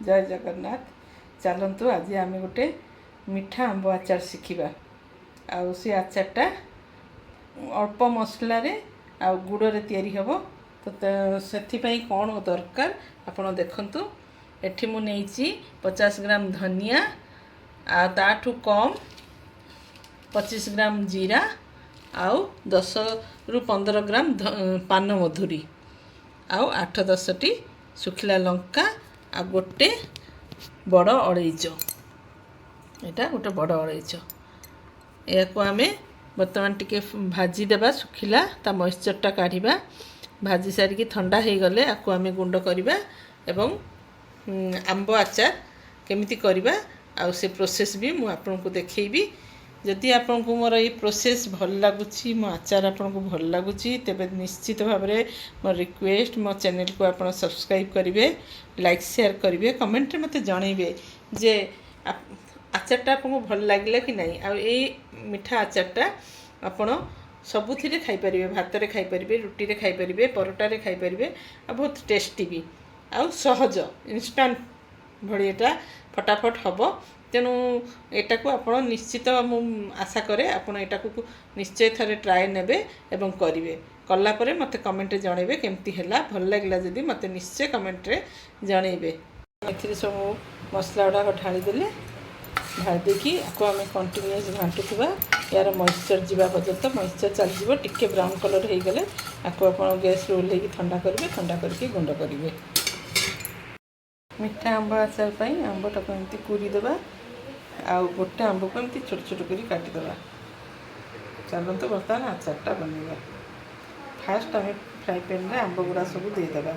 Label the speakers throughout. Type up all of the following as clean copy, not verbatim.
Speaker 1: जय जगन्नाथ। चलतु आज आम गोटे मीठा आंब आचार शिखा। आउ से आचारटा अल्प मसलार आ गुड़े तैयारी हम। तो से कौन दरकार आपड़ देखु। एठी मु नहीं 50 ग्राम धनिया आठू कम 25 ग्राम जीरा आउ 10 रु 15 ग्राम पान मधुरी आउ 8-10 टी सुखिला लंका आ गोटे बड़ अड़ईच। यहाँ गोटे बड़ अड़ईच या आम बर्तमान टिके भाजी देबा सुखिला ता मॉइस्चरटा काढ़ा। भाजी सारिकी ठंडा हो गले आपको आम गुंड करवा एवं आंब आचार केमिति करवा आउ से प्रोसेस भी मु आपको देखैबी। जदि आपको मोर ये प्रोसेस भल लगुच मो आचार आपको भल लगुच तेबे निश्चित भाव में मो रिक्वेस्ट मो चैनल को आप सब्सक्राइब करेंगे, लाइक शेयर करेंगे, कमेंट में मत जनइबे जे आचारटा आपको भल लगे कि नहीं। आ मीठा आचारटा आपण सबुथिरे खाई पारिबे, भात रे खाई पारिबे, रुटी रे खाई पारिबे, परोटा रे खाई पारिबे आ बहुत टेस्टी भी आ सहज इंस्टांट भड़ियाटा फटाफट हबो। तेणु एटा को आप निश्चित मु आशा करे आप निश्चय थे ट्राए नेबे एवं करेंगे। कलापर मत कमेंट जनइबे केमती है भल लगे जदि मत निश्चय कमेंट रे जनइबे। ए सब मसला गुड़ाक ढालीदे ढाली देकी आपको आम कंटिन्यूअस घाटुवा यार मॉइस्चर जावा पर्यंत मॉइस्चर चलଯିव। टिके ब्राउन कलर हो गले आपको आप गैस ओल्हे ठंडा करेंगे, ठंडा करके गुंड करेंगे। मीठा आंब आचार आंबटा को एमती कुरीदेवा आ गोटे आंब को एमती छोट छोट कर काटिदेवा। चलते बर्तमान आचारटा बनवा। फास्ट आम फ्राए पैन रे आंब गुड़ा सब देदेवा।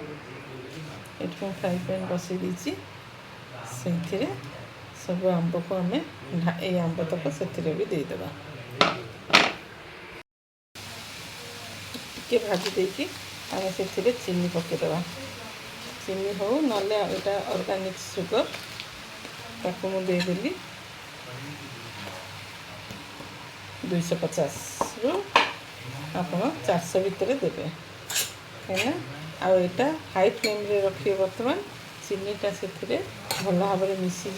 Speaker 1: ये फ्राए पैन बसई देती से सब आंब को आम ये आंब तक से भी देदेवा। टे भाजी देकी आम से चीनी पकईदेवा। चीनी हो ना यहाँ ऑर्गेनिक सुगर ताको मुदेदेली 250 रु आप 400 भितर देवे कहीं आटा हाई फ्लेम रे रखिए। बर्तमान चीनीटा से भल भाव में मिसीज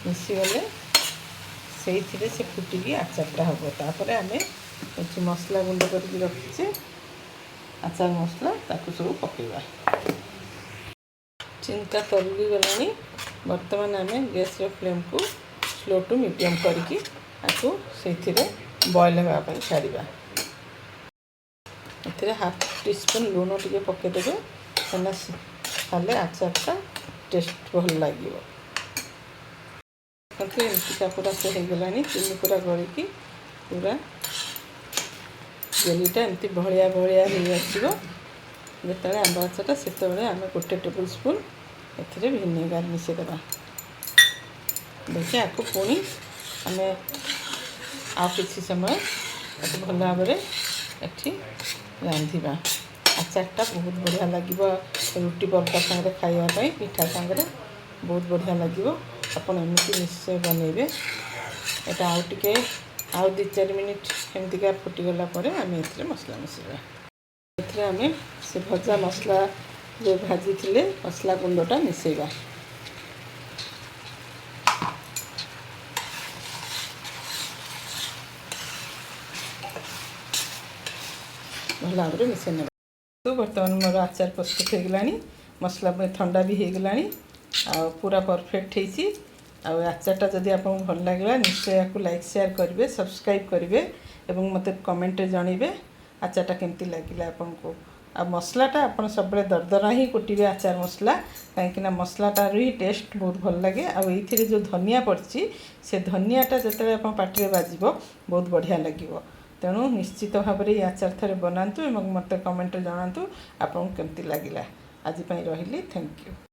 Speaker 1: मिसीगले से फुटिकी आचारटा हम। तापर आम मसला गुंड करके रखीचे आचार मसला ताकू सब पकेवा। चिंता तरुली गलानी। बर्तमान आम गैस फ्लेम को स्लो टू मीडियम करके आपको से बॉयल होगापी छाड़ा। ये 1/2 टीस्पून लुण टे पकईदेवे खाले आचारटा टेस्ट भल लगे। एमतीका पूरा से हो गला चीनी पूरा गलिकी पूरा जेलीटा एमती भलिया भलिया हो आसो। जो आंब आचारटा से आम 1 टेबल स्पून ए विनेगार मिसेदेवा। देखिए आपको पुणी आम आ कि समय भल भाव में एटी रांधिबा। आचारटा बहुत बढ़िया लगे रुटी परोटा सागर खावाई पिठा सागर बहुत बढ़िया लगे। आप निश्चय बनइबे। यहाँ आउ टे आउ 2-4 मिनिट एमतीका फुटीगला आम ए मसला मिसेबा। आम से भजा मसला जो भाजी थिले मसला गुंडटा मिसेबा। भल भाव में मिसे ने। तो बर्तमान मोर आचार प्रस्तुत हो गला। मसला ठंडा भी हो गला आ पूरा परफेक्ट होती। आचारटा जदि आपको भल लगे निश्चय आपको लाइक शेयर करेंगे, सब्सक्राइब करेंगे और मत कमेंट जनइबे आचारटा केमती लगे आपको। आ मसलाटा आप सब दरदरा ही कुटे आचार मसला कहीं मसलाटार ही टेस्ट बहुत भल लगे। आईथिरे जो धनिया पड़ी से धनियाटा जिते आप पाटे बाजिब बहुत बढ़िया लगे। तेणु निश्चित भाव में आचार थे बनातु और मत कमेंट जनातु आपको केमती लगे। आज रही थैंक यू।